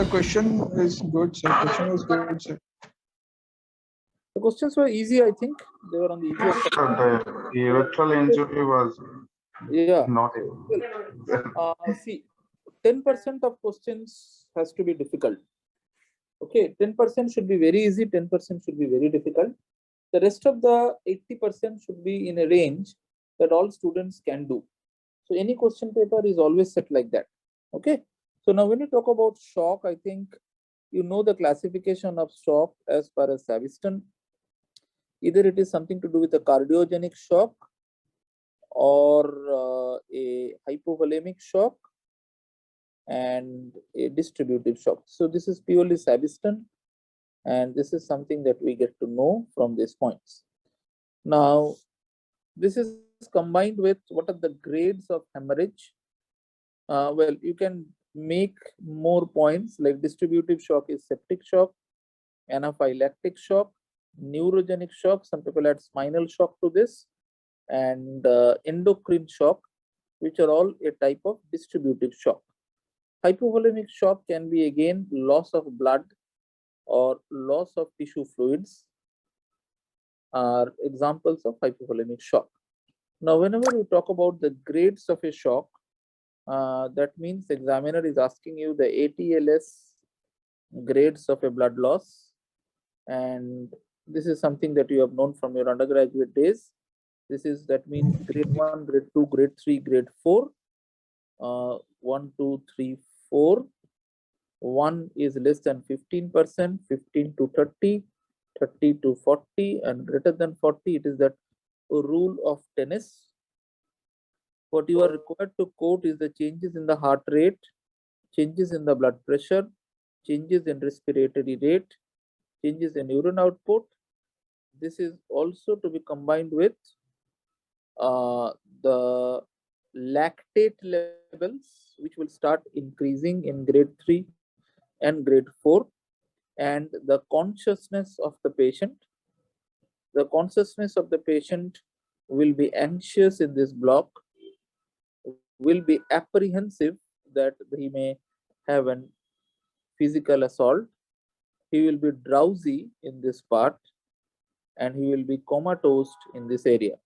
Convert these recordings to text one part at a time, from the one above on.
question is good, sir. Question was good, sir. The questions were easy, I think. They were on the easier side. The electoral injury was Yeah. not See, 10% of questions has to be difficult. Okay, 10% should be very easy, 10% should be very difficult. The rest of the 80% should be in a range that all students can do. So any question paper is always set like that. Okay. So now when you talk about shock, I think you know the classification of shock as far as Savistton. Either it is something to do with a cardiogenic shock or a hypovolemic shock and a distributive shock. So this is purely Savistton, and this is something that we get to know from these points. Now, this is combined with what are the grades of hemorrhage. Well, you can make more points, like distributive shock is septic shock, anaphylactic shock, neurogenic shock. Some people add spinal shock to this, and endocrine shock, which are all a type of distributive shock. Hypovolemic shock can be again loss of blood or loss of tissue fluids are examples of hypovolemic shock. Now, whenever you talk about the grades of a shock, that means the examiner is asking you the ATLS grades of a blood loss, and this is something that you have known from your undergraduate days. That means grade 1, grade 2, grade 3, grade 4. 1, 2, 3, 4. 1 is less than 15%, 15 to 30, 30 to 40, and greater than 40. It is that rule of tennis. What you are required to quote is the changes in the heart rate, changes in the blood pressure, changes in respiratory rate, changes in urine output. This is also to be combined with the lactate levels, which will start increasing in grade 3 and grade 4, and the consciousness of the patient. The consciousness of the patient will be anxious in this block, will be apprehensive that he may have an physical assault. He will be drowsy in this part, and he will be comatose in this area.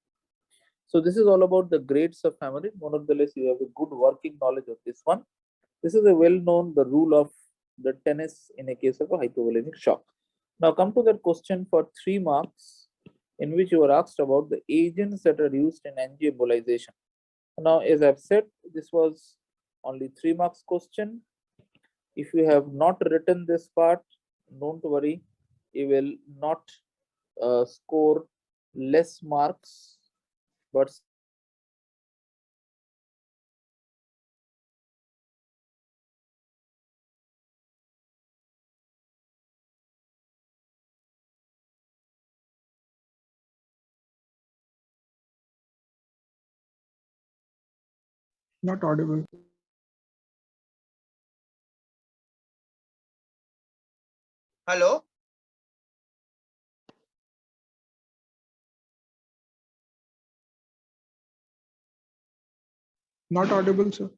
So this is all about the grades of hemorrhage. Nonetheless, you have a good working knowledge of this one. This is a well-known the rule of the tennis in a case of a hypovolemic shock. Now come to that question for 3 marks, in which you are asked about the agents that are used in angioembolization. Now, as I've said, this was only 3 marks question. If you have not written this part, don't worry, you will not score less marks, but Not audible. Hello? Not audible, sir.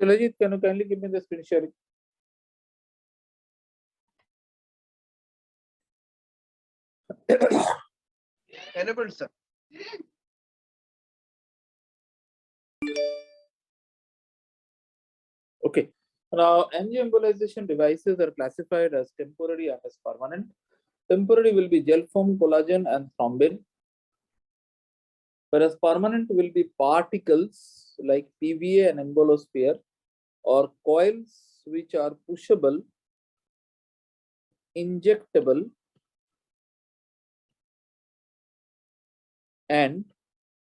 Shilajit, can you kindly give me the screen sharing? Enabled, sir. Okay. Now, angioembolization devices are classified as temporary and as permanent. Temporary will be gel form, collagen, and thrombin, whereas permanent will be particles like PVA and embolosphere, or coils which are pushable, injectable, and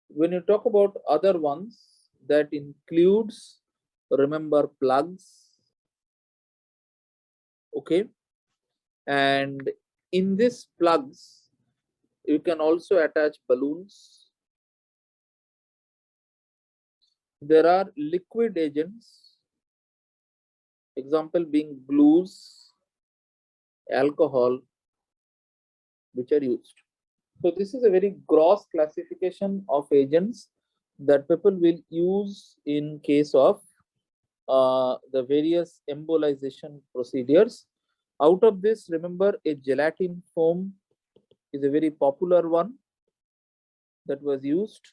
when you talk about other ones, that includes, remember, plugs. Okay. And in this plugs, you can also attach balloons. There are liquid agents, example being glues, alcohol, which are used. So this is a very gross classification of agents that people will use in case of the various embolization procedures. Out of this, remember, a gelatin foam is a very popular one that was used.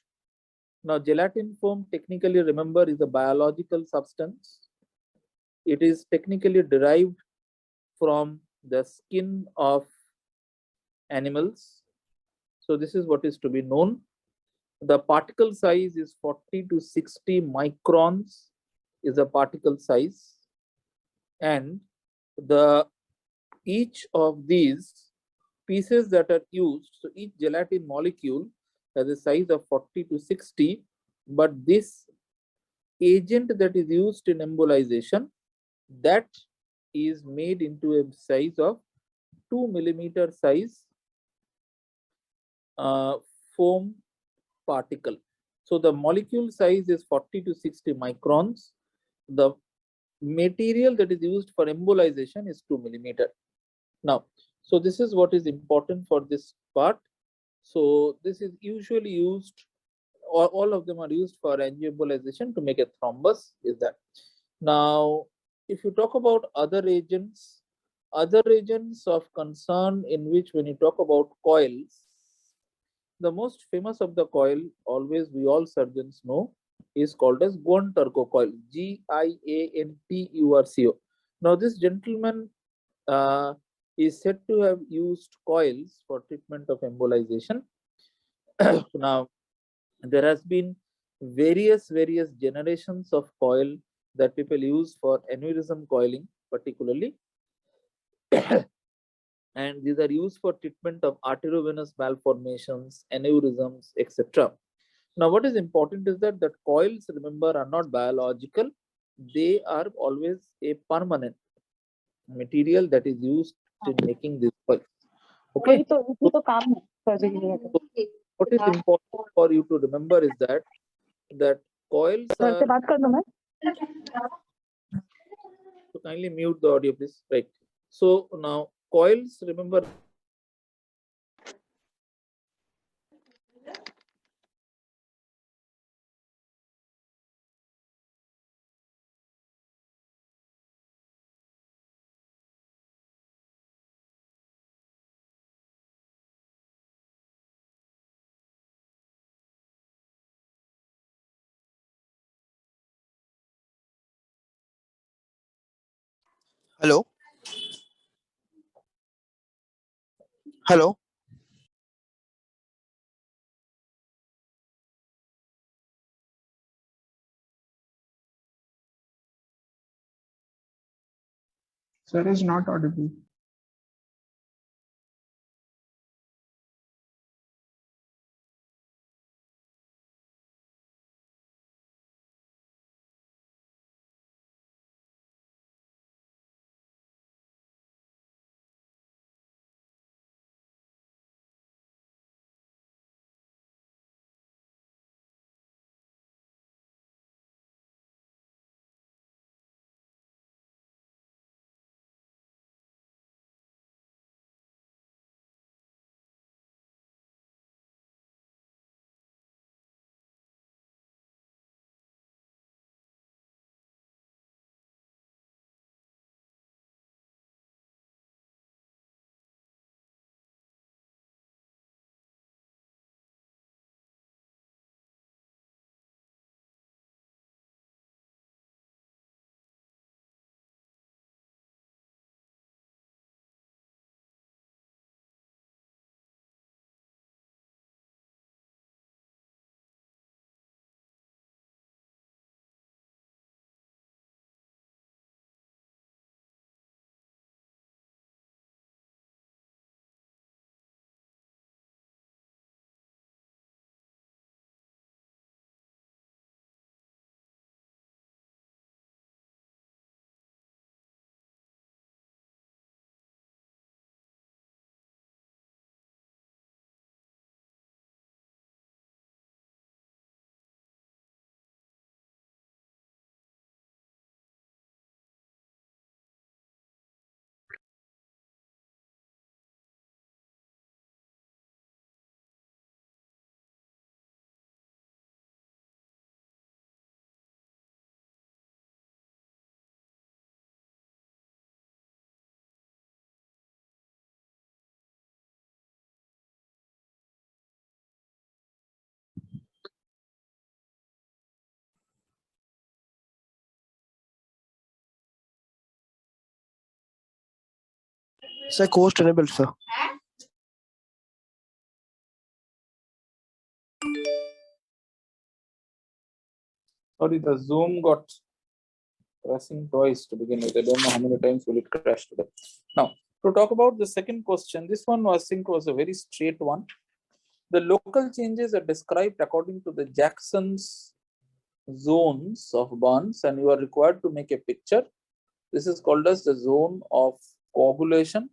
Now, gelatin foam, technically, remember, is a biological substance. It is technically derived from the skin of animals. So this is what is to be known. The particle size is 40 to 60 microns is a particle size, and the each of these pieces that are used, so each gelatin molecule has a size of 40 to 60, but this agent that is used in embolization, that is made into a size of 2 millimeter size foam particle. So the molecule size is 40 to 60 microns. The material that is used for embolization is 2 millimeter. Now, so this is what is important for this part. So this is usually used, or all of them are used for angioembolization to make a thrombus, is that. Now, if you talk about other agents of concern, in which when you talk about coils, the most famous of the coil, always we all surgeons know, is called as Guanturco coil, Gianturco. Now, this gentleman is said to have used coils for treatment of embolization. Now, there has been various generations of coil that people use for aneurysm coiling, particularly. And these are used for treatment of arteriovenous malformations, aneurysms, etc. Now, what is important is that coils, remember, are not biological. They are always a permanent material that is used in making this coil. Okay. So what is important for you to remember is that coils are. So kindly mute the audio, please. Right. So now coils, remember. Hello. Hello. Sir is not audible. Sir, host enabled, sir. Sorry, the Zoom got crashing twice to begin with. I don't know how many times will it crash today. Now, to talk about the second question, this one I think was a very straight one. The local changes are described according to the Jackson's zones of Burns, and you are required to make a picture. This is called as the zone of coagulation.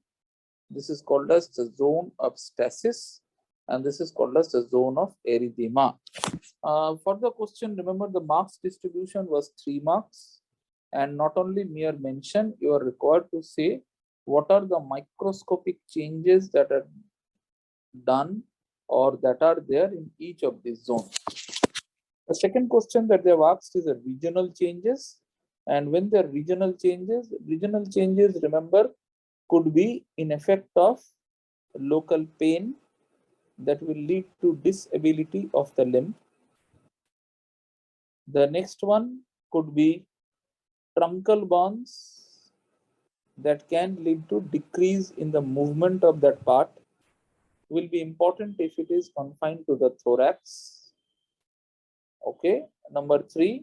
This is called as the zone of stasis, and this is called as the zone of erythema. For the question, remember the marks distribution was 3 marks, and not only mere mention, you are required to say what are the microscopic changes that are done or that are there in each of these zones. The second question that they have asked is the regional changes, and when there are regional changes, remember, could be in effect of local pain that will lead to disability of the limb. The next one could be truncal bonds that can lead to decrease in the movement of that part. Will be important if it is confined to the thorax. Okay. Number 3,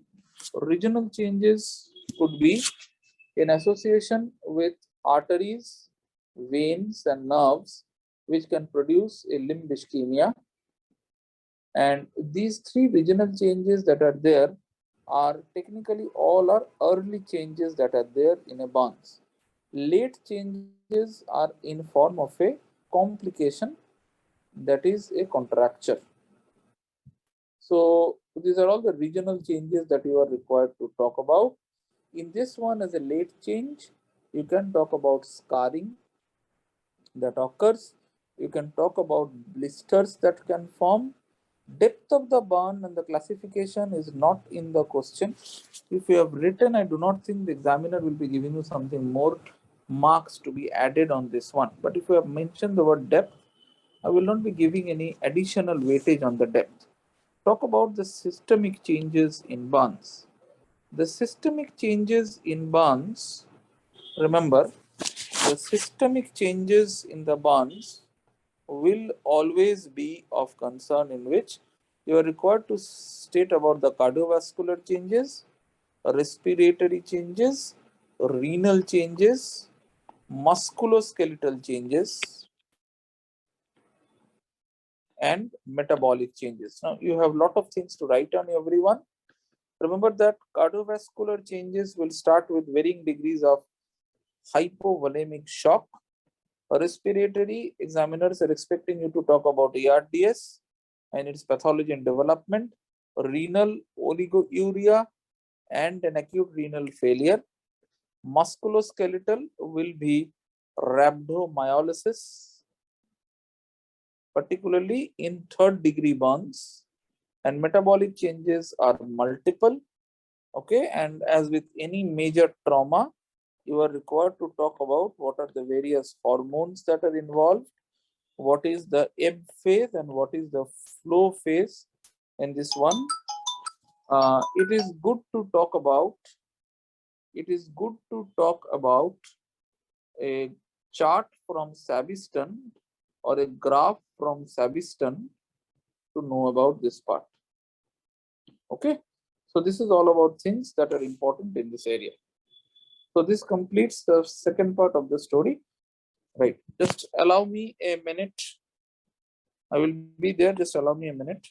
regional changes could be in association with arteries, veins, and nerves, which can produce a limb ischemia. And these 3 regional changes that are there are technically all are early changes that are there in a Burns. Late changes are in form of a complication, that is a contracture. So these are all the regional changes that you are required to talk about. In this one, as a late change, you can talk about scarring that occurs. You can talk about blisters that can form. Depth of the burn and the classification is not in the question. If you have written, I do not think the examiner will be giving you something more marks to be added on this one. But if you have mentioned the word depth, I will not be giving any additional weightage on the depth. Talk about the systemic changes in burns. The systemic changes in burns, remember, the systemic changes in the burns will always be of concern, in which you are required to state about the cardiovascular changes, respiratory changes, renal changes, musculoskeletal changes, and metabolic changes. Now you have a lot of things to write on, everyone. Remember that cardiovascular changes will start with varying degrees of hypovolemic shock. Respiratory examiners are expecting you to talk about ARDS and its pathology and development, renal oliguria, and an acute renal failure. Musculoskeletal will be rhabdomyolysis, particularly in 3rd degree burns, and metabolic changes are multiple. Okay, and as with any major trauma, you are required to talk about what are the various hormones that are involved, what is the ebb phase and what is the flow phase in this one. It is good to talk about a chart from Saviston or a graph from Saviston to know about this part. Okay, so this is all about things that are important in this area. So this completes the second part of the story. Right, just allow me a minute. I will be there, just allow me a minute.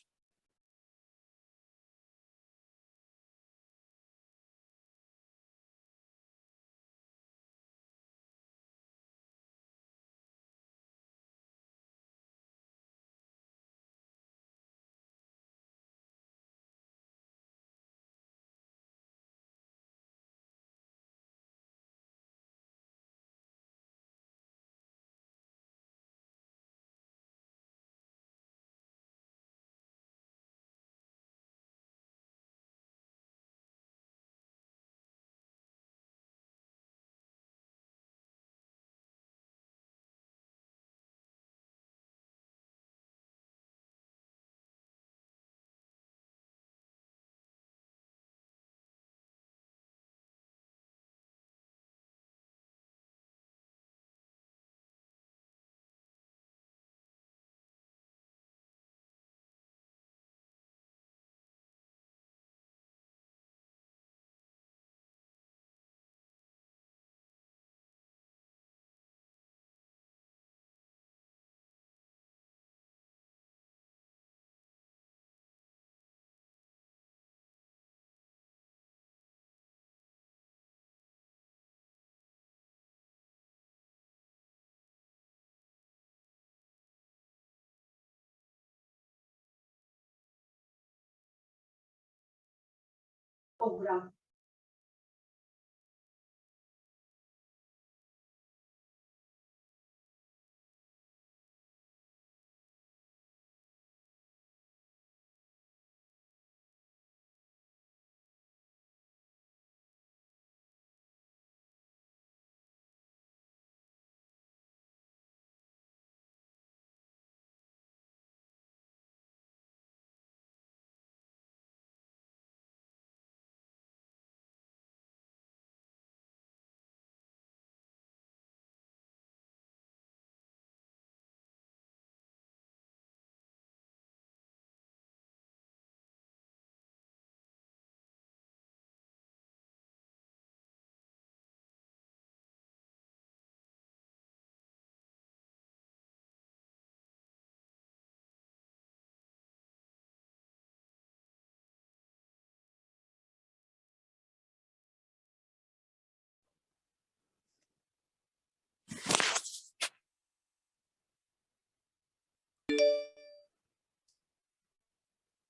program.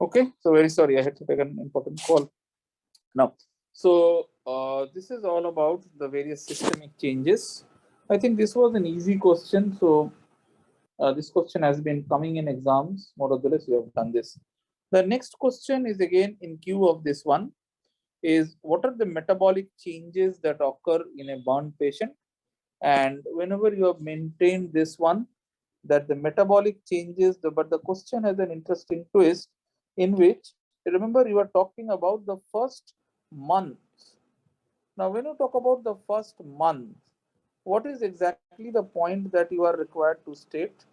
Okay, so very sorry, I had to take an important call. Now, so this is all about the various systemic changes. I think this was an easy question. So this question has been coming in exams, more or less you have done this. The next question is again in queue of this one is what are the metabolic changes that occur in a burn patient? And whenever you have maintained this one, that the metabolic changes, but the question has an interesting twist in which, remember, you are talking about the first month. Now, when you talk about the first month, what is exactly the point that you are required to state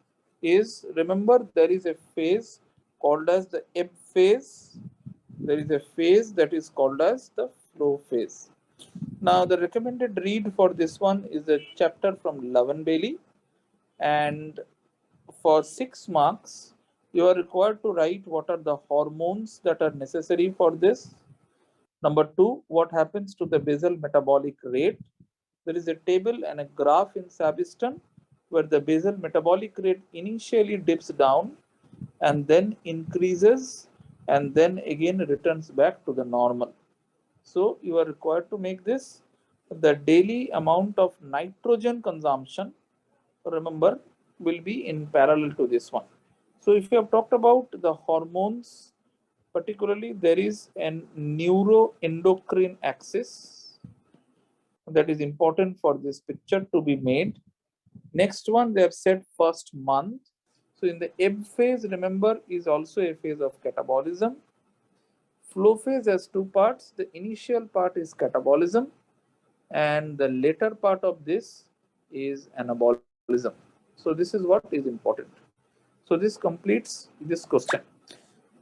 is, remember, there is a phase called as the ebb phase. There is a phase that is called as the flow phase. Now, the recommended read for this one is a chapter from Levin Bailey, and for 6 marks, you are required to write what are the hormones that are necessary for this. Number 2, what happens to the basal metabolic rate? There is a table and a graph in Sabiston where the basal metabolic rate initially dips down and then increases and then again returns back to the normal. So you are required to make this the daily amount of nitrogen consumption, remember, will be in parallel to this one. So if you have talked about the hormones, particularly there is an neuroendocrine axis that is important for this picture to be made. Next one, they have said first month. So in the ebb phase, remember, is also a phase of catabolism. Flow phase has 2 parts. The initial part is catabolism and the later part of this is anabolism. So this is what is important. So this completes this question.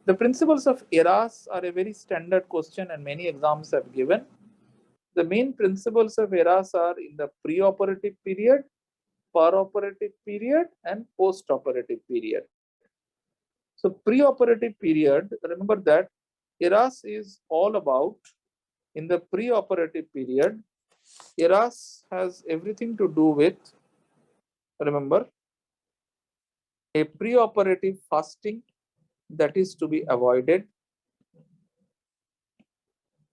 The principles of ERAS are a very standard question and many exams have given. The main principles of ERAS are in the preoperative period, peroperative period, and postoperative period. So preoperative period, remember that ERAS is all about in the preoperative period. ERAS has everything to do with, remember, a preoperative fasting that is to be avoided.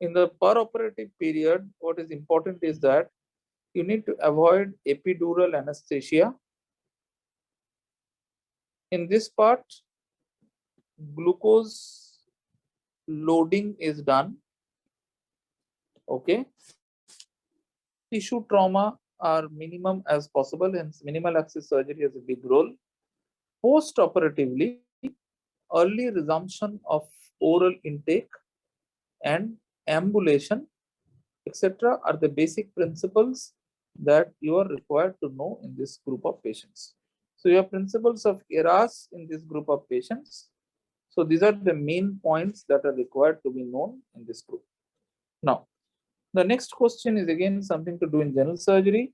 In the peroperative period, what is important is that you need to avoid epidural anesthesia. In this part, glucose loading is done. Okay. Tissue trauma are minimum as possible, hence minimal access surgery has a big role. Post-operatively, early resumption of oral intake and ambulation, etc., are the basic principles that you are required to know in this group of patients. So you have principles of ERAS in this group of patients. So these are the main points that are required to be known in this group. Now, the next question is again something to do in general surgery.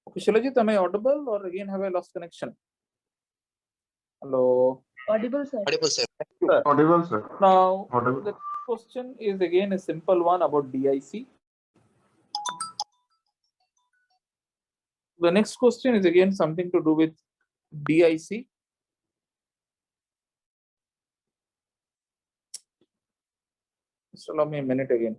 Okay, Shilajit, am I audible or again have I lost connection? Hello. Audible, sir. Audible, sir. Audible, sir. Now, Audible. the question is again a simple one about DIC. The next question is again something to do with DIC. Just allow me a minute again.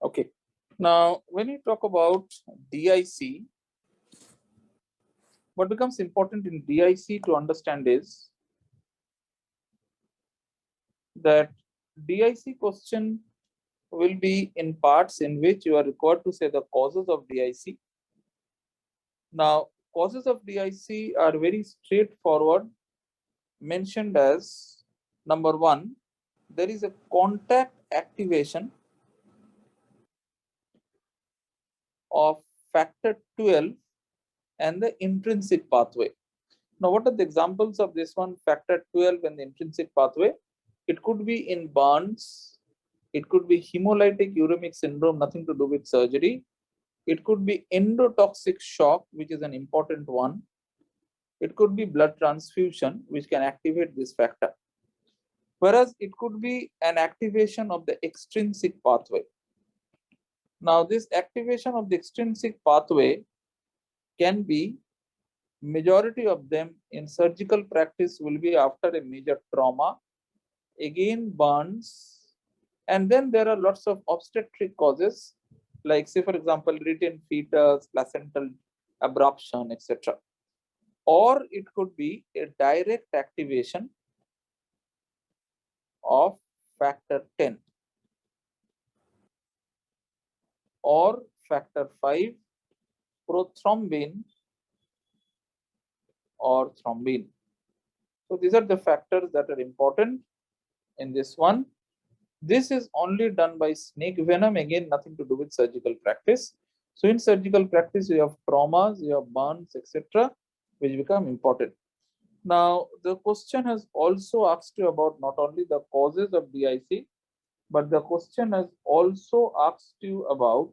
Okay. Now, when you talk about DIC, what becomes important in DIC to understand is that DIC question will be in parts in which you are required to say the causes of DIC. Now, causes of DIC are very straightforward, mentioned as number one, there is a contact activation of factor 12 and the intrinsic pathway. Now, what are the examples of this one, factor 12 and the intrinsic pathway? It could be in burns, it could be hemolytic uremic syndrome, nothing to do with surgery. It could be endotoxic shock, which is an important one. It could be blood transfusion, which can activate this factor. Whereas it could be an activation of the extrinsic pathway. Now, this activation of the extrinsic pathway can be, majority of them in surgical practice will be after a major trauma, again burns, and then there are lots of obstetric causes, like say for example, retained fetus, placental abruption, etc. Or it could be a direct activation of factor 10 or factor 5, prothrombin or thrombin. So these are the factors that are important in this one. This is only done by snake venom, again nothing to do with surgical practice. So in surgical practice, you have traumas, you have burns, etc., which become important. Now, the question has also asked you about not only the causes of DIC, but the question has also asked you about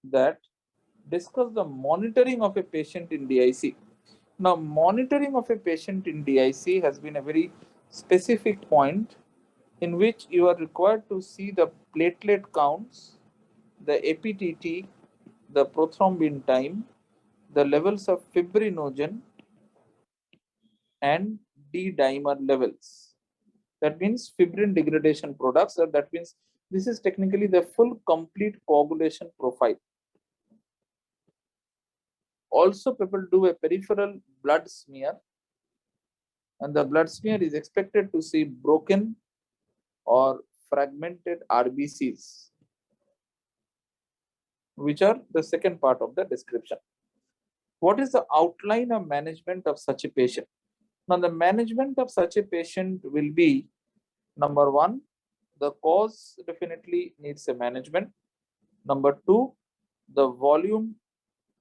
that discuss the monitoring of a patient in DIC. Now, monitoring of a patient in DIC has been a very specific point in which you are required to see the platelet counts, the APTT, the prothrombin time, the levels of fibrinogen, and D-dimer levels. That means fibrin degradation products, or that means this is technically the full complete coagulation profile. Also, people do a peripheral blood smear, and the blood smear is expected to see broken or fragmented RBCs, which are the second part of the description. What is the outline of management of such a patient? Now, the management of such a patient will be, number one, the cause definitely needs a management. Number two, the volume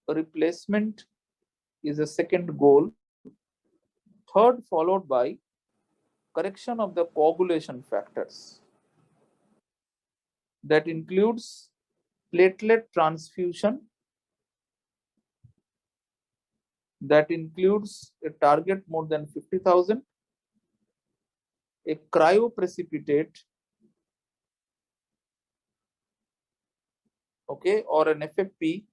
replacement is a second goal. Third, followed by correction of the coagulation factors. That includes platelet transfusion, that includes a target more than 50,000, a cryoprecipitate, okay, or an FFP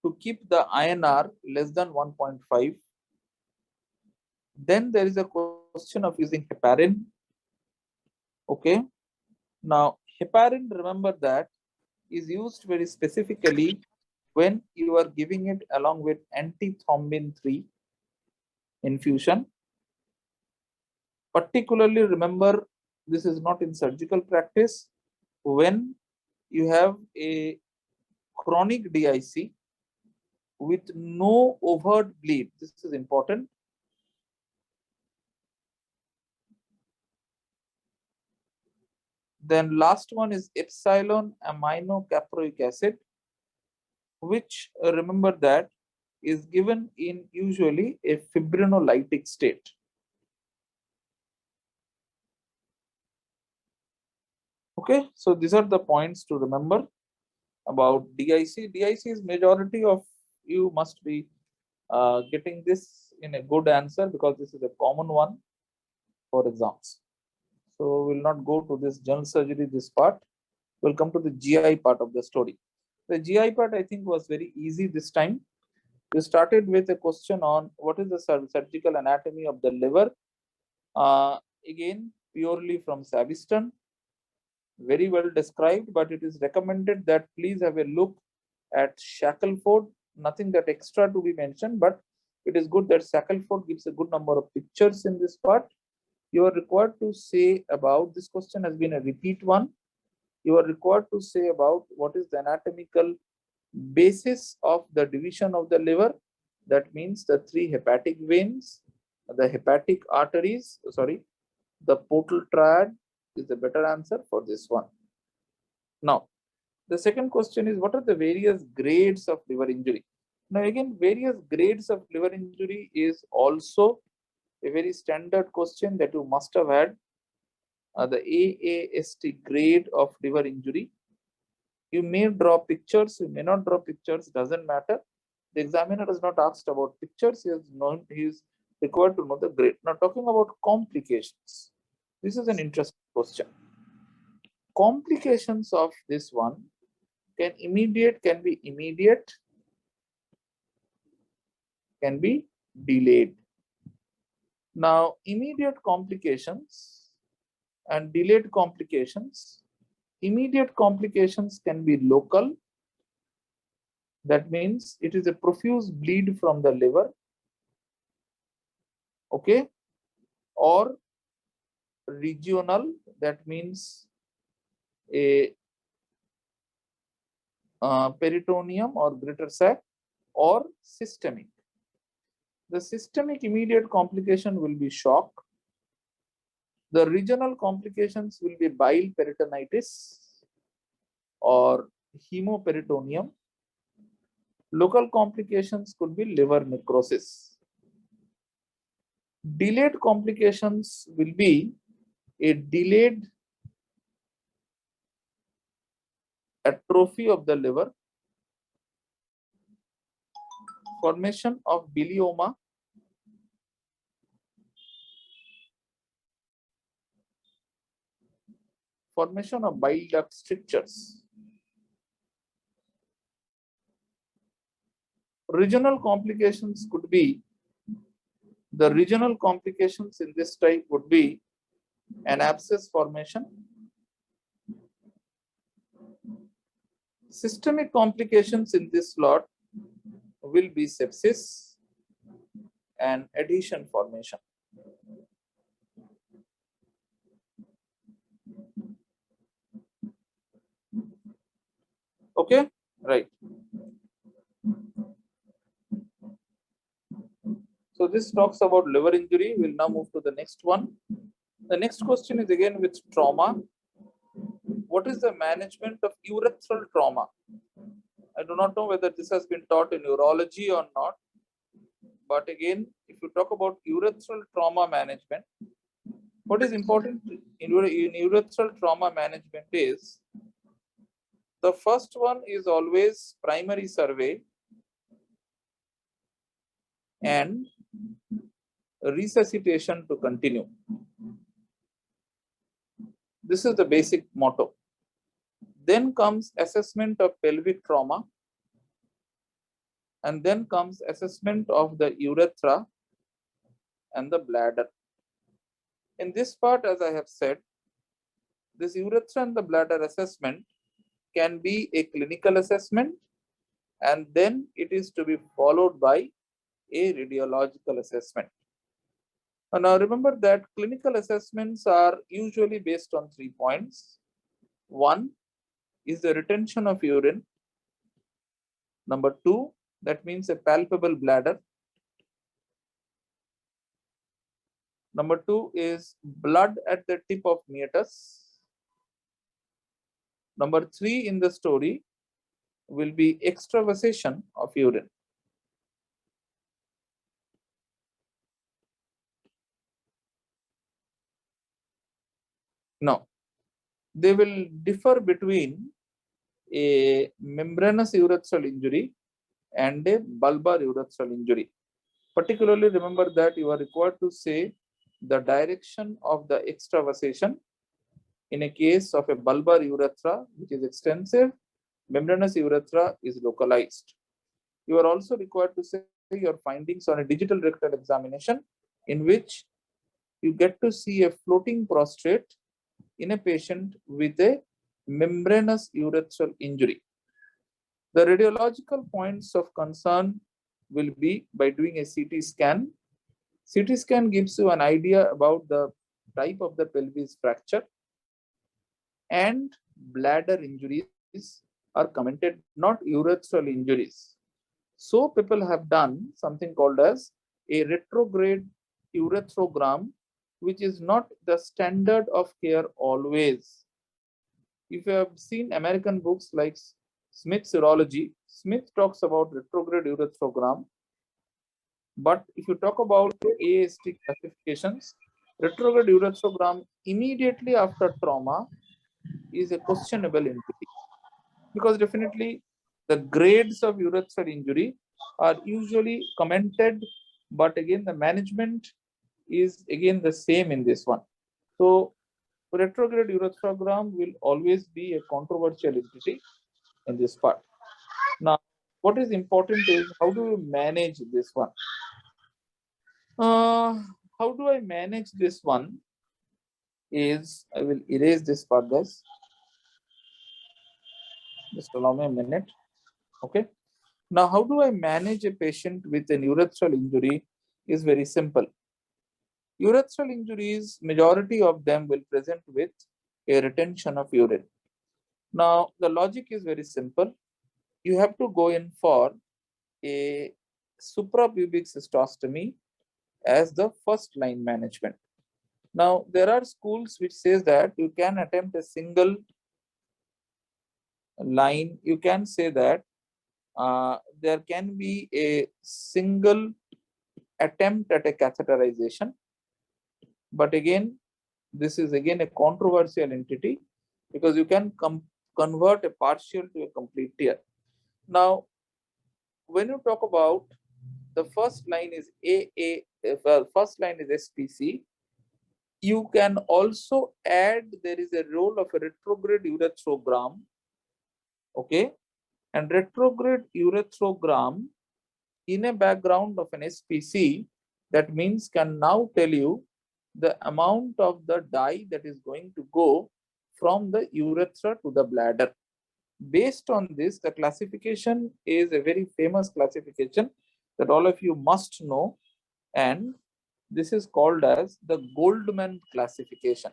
to keep the INR less than 1.5. Then there is a question of using heparin. Okay. Now, heparin, remember that, is used very specifically when you are giving it along with antithrombin 3 infusion. Particularly remember, this is not in surgical practice. When you have a chronic DIC with no overt bleed, this is important. Then last one is epsilon aminocaproic acid, which remember that is given in usually a fibrinolytic state. Okay, so these are the points to remember about DIC. DIC is majority of you must be getting this in a good answer because this is a common one for exams. So we'll not go to this general surgery, this part. We'll come to the GI part of the story. The GI part I think was very easy this time. We started with a question on what is the surgical anatomy of the liver. Again, purely from Saviston. Very well described, but it is recommended that please have a look at Shackelford. Nothing that extra to be mentioned, but it is good that Shackelford gives a good number of pictures in this part. You are required to say about, this question has been a repeat one. You are required to say about what is the anatomical basis of the division of the liver. That means the three hepatic veins, the hepatic arteries, sorry, the portal triad is the better answer for this one. Now, the second question is what are the various grades of liver injury? Now again, various grades of liver injury is also a very standard question that you must have had. The AAST grade of liver injury. You may draw pictures, you may not draw pictures, doesn't matter. The examiner has not asked about pictures, he is required to know the grade. Now talking about complications. This is an interesting question. Complications of this one can be immediate, can be delayed. Now, immediate complications and delayed complications. Immediate complications can be local. That means it is a profuse bleed from the liver. Okay. Or regional. That means a peritoneum or greater sac, or systemic. The systemic immediate complication will be shock. The regional complications will be bile peritonitis or hemoperitoneum. Local complications could be liver necrosis. Delayed complications will be a delayed atrophy of the liver, formation of bilioma, formation of bile duct strictures. Regional complications could be, the regional complications in this type would be an abscess formation. Systemic complications in this lot will be sepsis and adhesion formation. Okay, right. So this talks about liver injury. We'll now move to the next one. The next question is again with trauma. What is the management of urethral trauma? I do not know whether this has been taught in urology or not. But again, if you talk about urethral trauma management, what is important in urethral trauma management is, the first one is always primary survey and resuscitation to continue. This is the basic motto. Then comes assessment of pelvic trauma, and then comes assessment of the urethra and the bladder. In this part, as I have said, this urethra and the bladder assessment can be a clinical assessment, and then it is to be followed by a radiological assessment. And now remember that clinical assessments are usually based on 3 points. One is the retention of urine. Number 2, that means a palpable bladder. Number 2 is blood at the tip of meatus. Number 3 in the story will be extravasation of urine. Now, they will differ between a membranous urethral injury and a bulbar urethral injury. Particularly remember that you are required to say the direction of the extravasation in a case of a bulbar urethra, which is extensive, membranous urethra is localized. You are also required to say your findings on a digital rectal examination, in which you get to see a floating prostate in a patient with a membranous urethral injury. The radiological points of concern will be by doing a CT scan. CT scan gives you an idea about the type of the pelvis fracture, and bladder injuries are commented, not urethral injuries. So people have done something called as a retrograde urethrogram, which is not the standard of care always. If you have seen American books like Smith's Urology, Smith talks about retrograde urethrogram. But if you talk about AST classifications, retrograde urethrogram immediately after trauma is a questionable entity, because definitely the grades of urethral injury are usually commented, but again the management is again the same in this one. So retrograde urethrogram will always be a controversial entity in this part. Now, what is important is how do you manage this one? How do I manage this one is, I will erase this part, guys. Just allow me a minute. Okay. Now, how do I manage a patient with an urethral injury is very simple. Urethral injuries, majority of them will present with a retention of urine. Now, the logic is very simple. You have to go in for a suprapubic cystostomy as the first line management. Now, there are schools which says that you can attempt a single line. You can say that there can be a single attempt at a catheterization. But again, this is again a controversial entity, because you can convert a partial to a complete tear. Now, when you talk about the first line is first line is SPC, you can also add, there is a role of a retrograde urethrogram. Okay. And retrograde urethrogram in a background of an SPC, that means can now tell you the amount of the dye that is going to go from the urethra to the bladder. Based on this, the classification is a very famous classification that all of you must know, and this is called as the Goldman classification.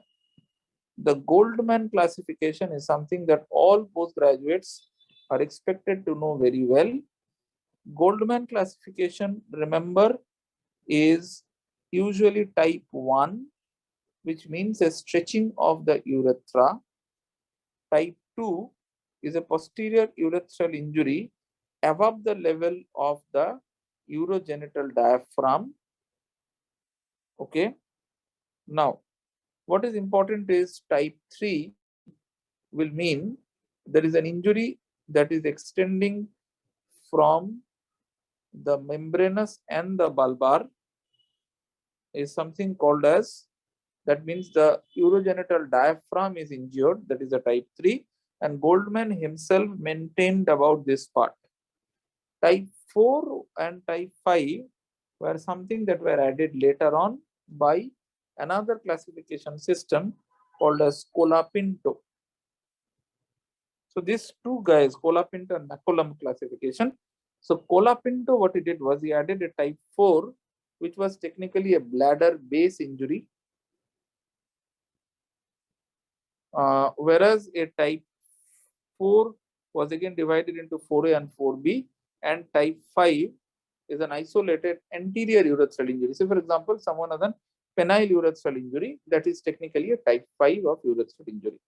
The Goldman classification is something that all postgraduates are expected to know very well. Goldman classification, remember, is usually type 1, which means a stretching of the urethra. Type 2 is a posterior urethral injury above the level of the urogenital diaphragm. Okay. Now, what is important is type 3 will mean there is an injury that is extending from the membranous and the bulbar, is something called as, that means the urogenital diaphragm is injured, that is a type 3, and Goldman himself maintained about this part. Type 4 and type 5 were something that were added later on by another classification system called as Colapinto. So these two guys, Colapinto and McCollum classification. So Colapinto, what he did was he added a type 4, which was technically a bladder base injury, whereas a type 4 was again divided into 4A and 4B, and type 5 is an isolated anterior urethral injury. So for example, someone has a penile urethral injury, that is technically a type 5 of urethral injury.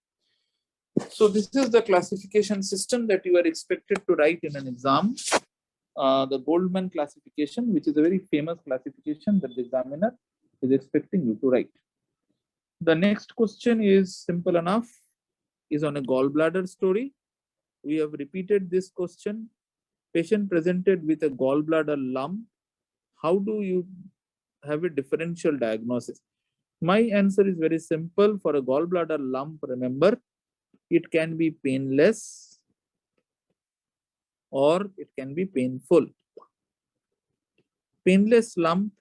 So this is the classification system that you are expected to write in an exam. The Goldman classification, which is a very famous classification that the examiner is expecting you to write. The next question is simple enough. is on a gallbladder story. We have repeated this question. Patient presented with a gallbladder lump. How do you have a differential diagnosis? My answer is very simple. For a gallbladder lump, remember, it can be painless or it can be painful. Painless lump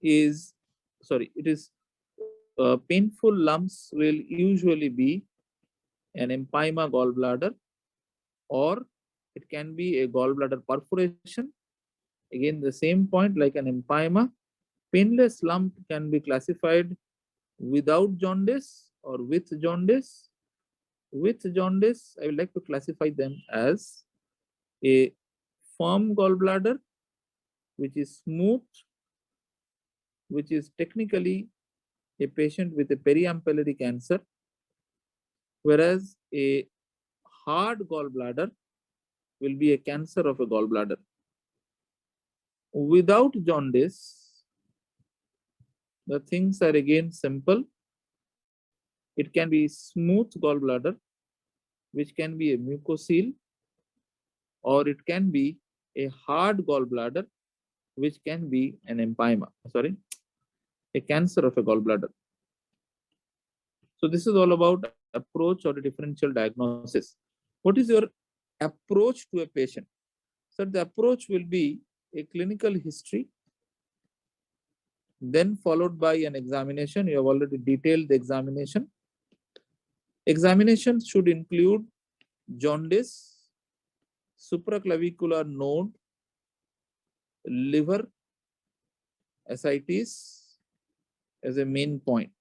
is, painful lumps will usually be an empyema gallbladder, or it can be a gallbladder perforation. Again, the same point like an empyema. Painless lump can be classified without jaundice or with jaundice. With jaundice, I would like to classify them as a firm gallbladder, which is smooth, which is technically a patient with a periampullary cancer, whereas a hard gallbladder will be a cancer of a gallbladder. Without jaundice, the things are again simple. It can be smooth gallbladder, which can be a mucocele, or it can be a hard gallbladder, which can be an empyema, a cancer of a gallbladder. So this is all about approach or a differential diagnosis. What is your approach to a patient? So the approach will be a clinical history, then followed by an examination. You have already detailed the examination. Examination should include jaundice, supraclavicular node, liver, ascites as a main point.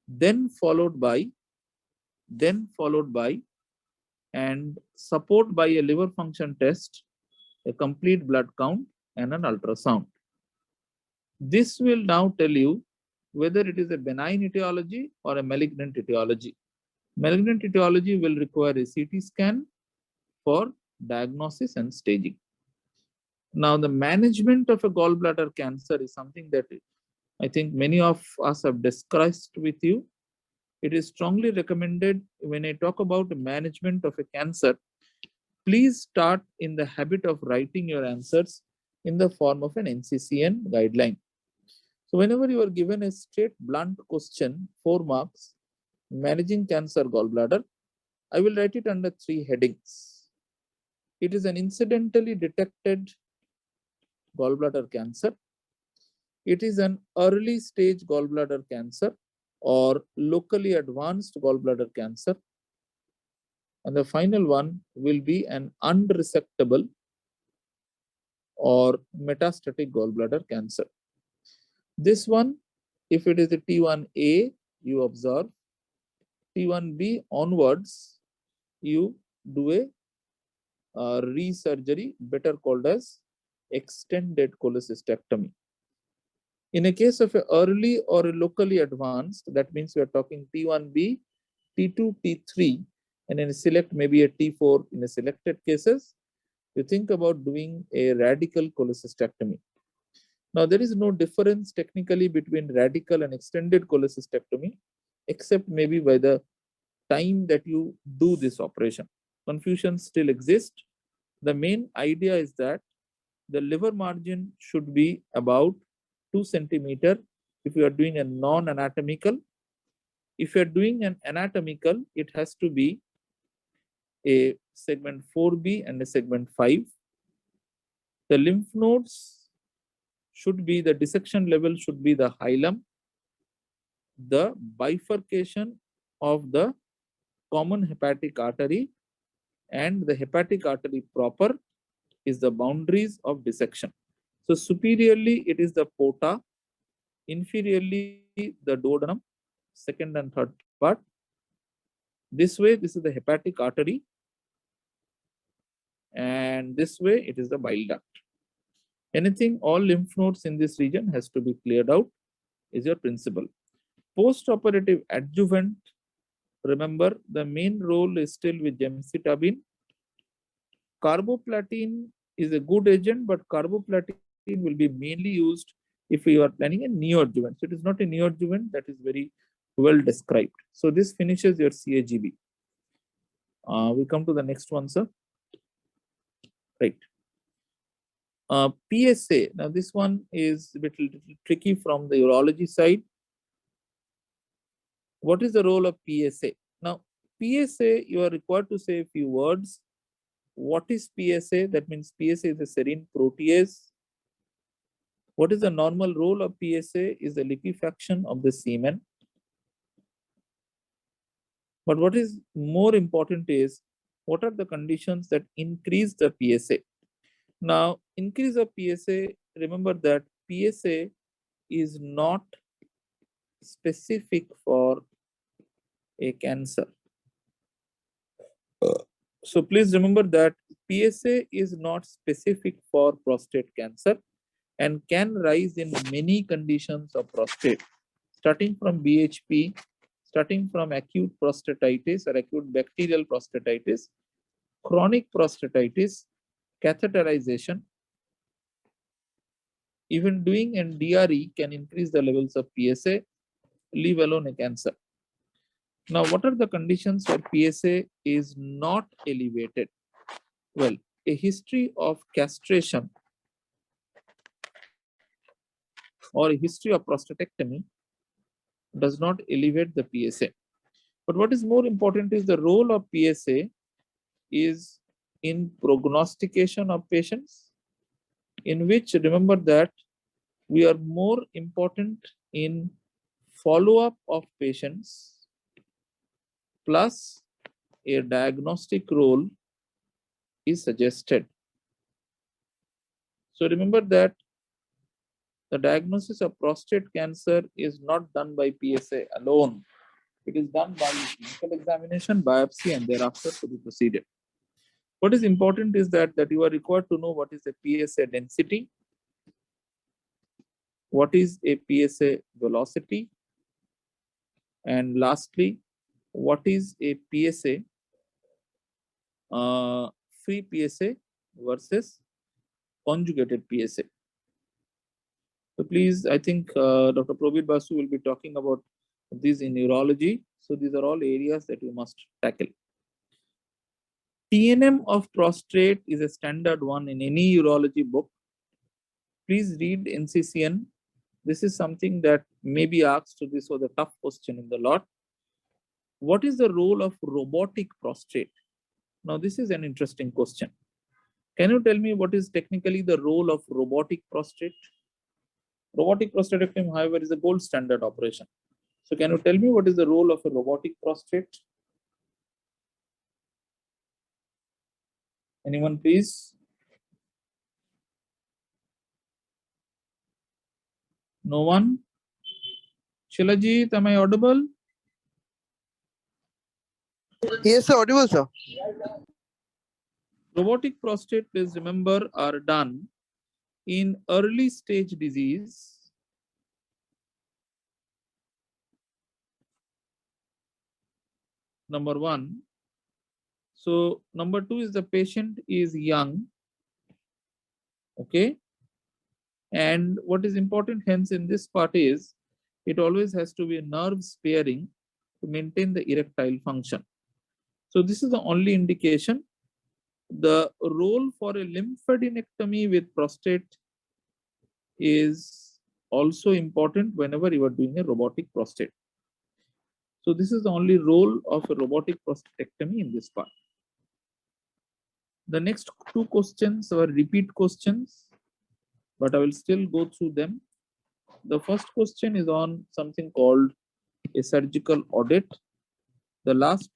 Then followed by and support by a liver function test, a complete blood count, and an ultrasound. This will now tell you whether it is a benign etiology or a malignant etiology. Malignant etiology will require a CT scan for diagnosis and staging. Now, the management of a gallbladder cancer is something that I think many of us have discussed with you. It is strongly recommended when I talk about management of a cancer, please start in the habit of writing your answers in the form of an NCCN guideline. So whenever you are given a straight blunt question, 4 marks, managing cancer gallbladder, I will write it under 3 headings. It is an incidentally detected gallbladder cancer. It is an early stage gallbladder cancer or locally advanced gallbladder cancer. And the final one will be an unresectable or metastatic gallbladder cancer. This one, if it is a T1A, you observe. T1B onwards, you do a resurgery, better called as extended cholecystectomy. In a case of a early or a locally advanced, that means we are talking T1B, T2, T3, and then select maybe a T4 in a selected cases, you think about doing a radical cholecystectomy. Now, there is no difference technically between radical and extended cholecystectomy, except maybe by the time that you do this operation. Confusion still exists. The main idea is that the liver margin should be about 2 centimeter if you are doing a non-anatomical. If you are doing an anatomical, it has to be a segment 4B and a segment 5. The lymph nodes should be, the dissection level should be the hilum. The bifurcation of the common hepatic artery and the hepatic artery proper is the boundaries of dissection. So superiorly, it is the porta, inferiorly, the duodenum, second and third part. This way, this is the hepatic artery, and this way, it is the bile duct. Anything, all lymph nodes in this region has to be cleared out is your principle. Post-operative adjuvant, remember, the main role is still with gemcitabine. Carboplatin is a good agent, but carboplatin will be mainly used if you are planning a neoadjuvant. So it is not a neoadjuvant that is very well described. So this finishes your CAGB. We come to the next one, sir. Right. PSA. Now this one is a little tricky from the urology side. What is the role of PSA? Now, PSA, you are required to say a few words. What is PSA? That means PSA is a serine protease. What is the normal role of PSA? Is the liquefaction of the semen. But what is more important is, what are the conditions that increase the PSA? Now, increase of PSA, remember that PSA is not specific for a cancer. So please remember that PSA is not specific for prostate cancer and can rise in many conditions of prostate, starting from BHP, starting from acute prostatitis or acute bacterial prostatitis, chronic prostatitis, catheterization. Even doing an DRE can increase the levels of PSA, leave alone a cancer. Now, what are the conditions where PSA is not elevated? Well, a history of castration or a history of prostatectomy does not elevate the PSA. But what is more important is the role of PSA is in prognostication of patients, in which remember that we are more important in follow-up of patients plus a diagnostic role is suggested. So remember that the diagnosis of prostate cancer is not done by PSA alone. It is done by clinical examination, biopsy, and thereafter to be proceeded. What is important is that you are required to know what is a PSA density, what is a PSA velocity, and lastly, what is a PSA, free PSA versus conjugated PSA. So please, I think Dr. Probir Basu will be talking about these in neurology. So these are all areas that you must tackle. TNM of prostate is a standard one in any urology book. Please read NCCN. This is something that may be asked. So this was a tough question in the lot. What is the role of robotic prostate? Now this is an interesting question. Can you tell me what is technically the role of robotic prostate? Robotic prostatectomy, however, is a gold standard operation. So can you tell me what is the role of a robotic prostate? Anyone, please? No one? Shilajit, am I audible? Yes, sir. Audible, sir. Robotic prostate, please remember, are done in early stage disease. Number one. So number two is the patient is young. Okay. And what is important hence in this part is it always has to be nerve sparing to maintain the erectile function. So this is the only indication. The role for a lymphadenectomy with prostate is also important whenever you are doing a robotic prostate. So this is the only role of a robotic prostatectomy in this part. The next two questions are repeat questions, but I will still go through them. The first question is on something called a surgical audit. The last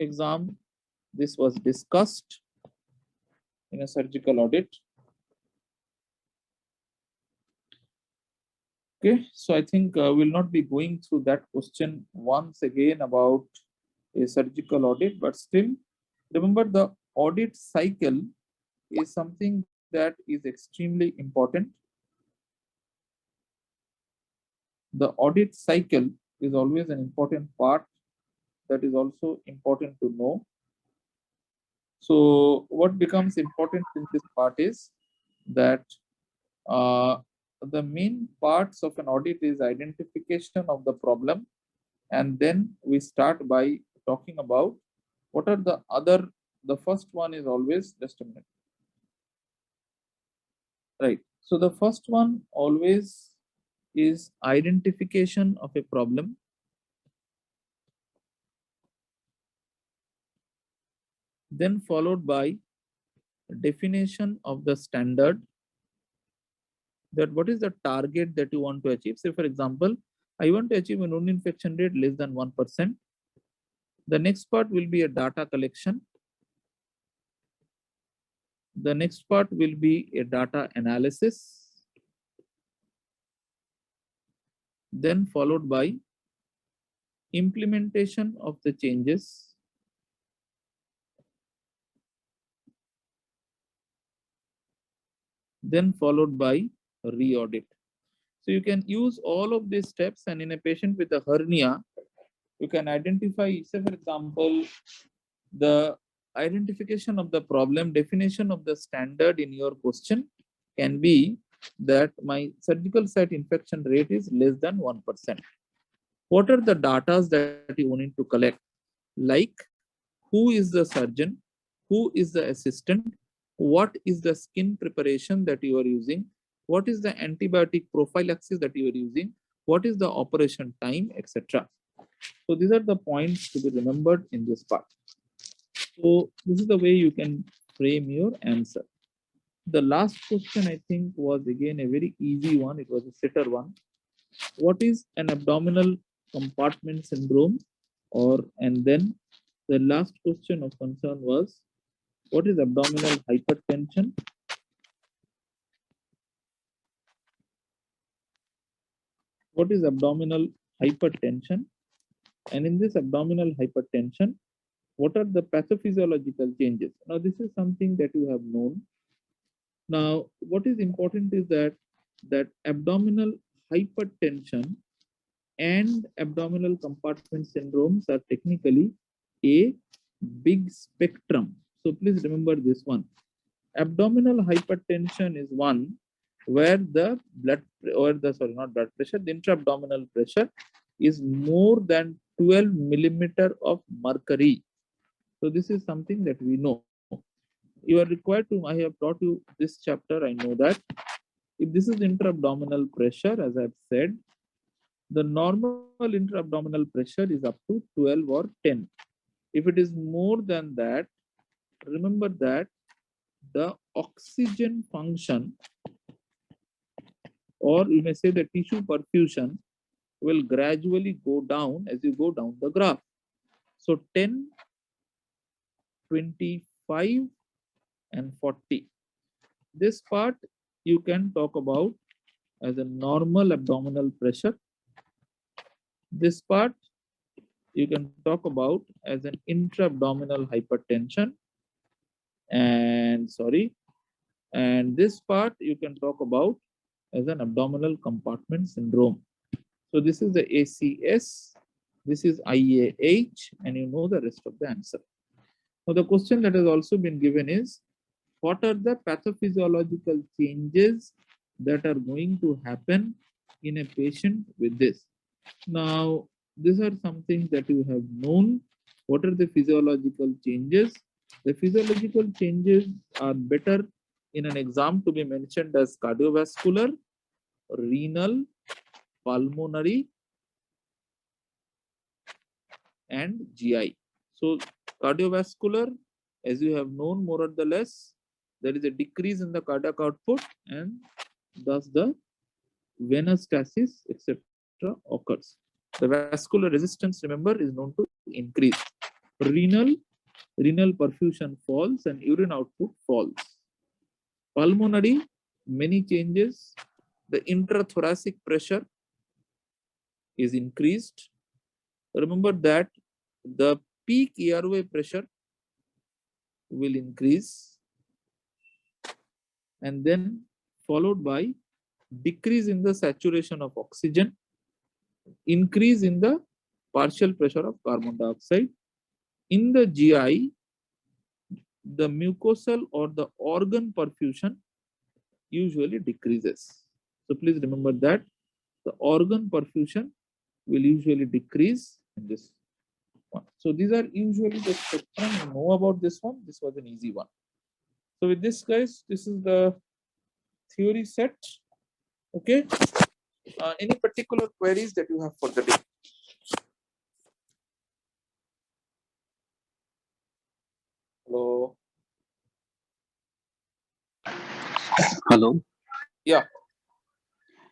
exam, this was discussed in a surgical audit. Okay, so I think we'll not be going through that question once again about a surgical audit, but still remember the audit cycle is something that is extremely important. The audit cycle is always an important part that is also important to know. So what becomes important in this part is that the main parts of an audit is identification of the problem, and then we start by talking about what are the other. The first one is always, just a minute. Right. So the first one always is identification of a problem. Then followed by definition of the standard, that what is the target that you want to achieve. Say for example, I want to achieve a known infection rate less than 1%. The next part will be a data collection. The next part will be a data analysis. Then followed by implementation of the changes. Then followed by re-audit. So you can use all of these steps, and in a patient with a hernia, you can identify, say for example, the identification of the problem, definition of the standard in your question can be that my surgical site infection rate is less than 1%. What are the data that you need to collect? Like, who is the surgeon? Who is the assistant? What is the skin preparation that you are using? What is the antibiotic prophylaxis that you are using? What is the operation time, etc. So these are the points to be remembered in this part. So this is the way you can frame your answer. The last question, I think, was again a very easy one. It was a sitter one. What is an abdominal compartment syndrome? And then the last question of concern was, what is abdominal hypertension? What is abdominal hypertension? And in this abdominal hypertension, what are the pathophysiological changes? Now, this is something that you have known. Now, what is important is that abdominal hypertension and abdominal compartment syndromes are technically a big spectrum. So please remember this one. Abdominal hypertension is one where the the intra-abdominal pressure is more than 12 millimeter of mercury. So this is something that we know. You are required to, I have taught you this chapter, I know that. If this is intra-abdominal pressure, as I've said, the normal intra-abdominal pressure is up to 12 or 10. If it is more than that, remember that the oxygen function, or you may say the tissue perfusion, will gradually go down as you go down the graph. So 10, 25, and 40. This part you can talk about as a normal abdominal pressure. This part you can talk about as an intra-abdominal hypertension. And this part you can talk about as an abdominal compartment syndrome. So this is the ACS, this is IAH, and you know the rest of the answer. Now the question that has also been given is, what are the pathophysiological changes that are going to happen in a patient with this? Now, these are some things that you have known. What are the physiological changes? The physiological changes are better in an exam to be mentioned as cardiovascular, renal, pulmonary, and GI. So cardiovascular, as you have known more or the less, there is a decrease in the cardiac output, and thus the venous stasis, etc. occurs. The vascular resistance, remember, is known to increase. Renal perfusion falls and urine output falls. Pulmonary, many changes. The intrathoracic pressure is increased. Remember that the peak airway pressure will increase, and then followed by decrease in the saturation of oxygen, increase in the partial pressure of carbon dioxide. In the GI, the mucosal or the organ perfusion usually decreases. So please remember that the organ perfusion will usually decrease in this one. So these are usually the spectrum. You know about this one. This was an easy one. So with this, guys, this is the theory set. Okay. Any particular queries that you have for the day? Hello. Hello. Yeah.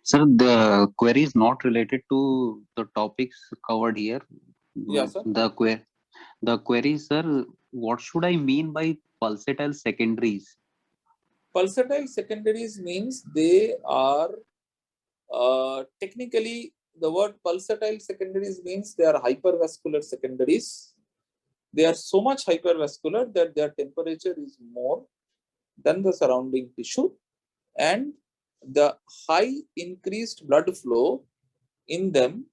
Sir, the query is not related to the topics covered here. Yeah, sir. The query, sir, what should I mean by pulsatile secondaries? Pulsatile secondaries means they are technically, the word pulsatile secondaries means they are hypervascular secondaries. They are so much hypervascular that their temperature is more than the surrounding tissue, and the high increased blood flow in them,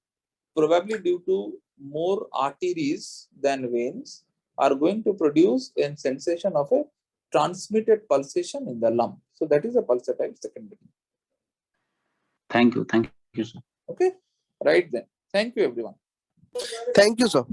probably due to more arteries than veins, are going to produce a sensation of a transmitted pulsation in the lung. So that is a pulsatile secondary. Thank you, sir. Okay, right then. Thank you, everyone. Thank you, sir.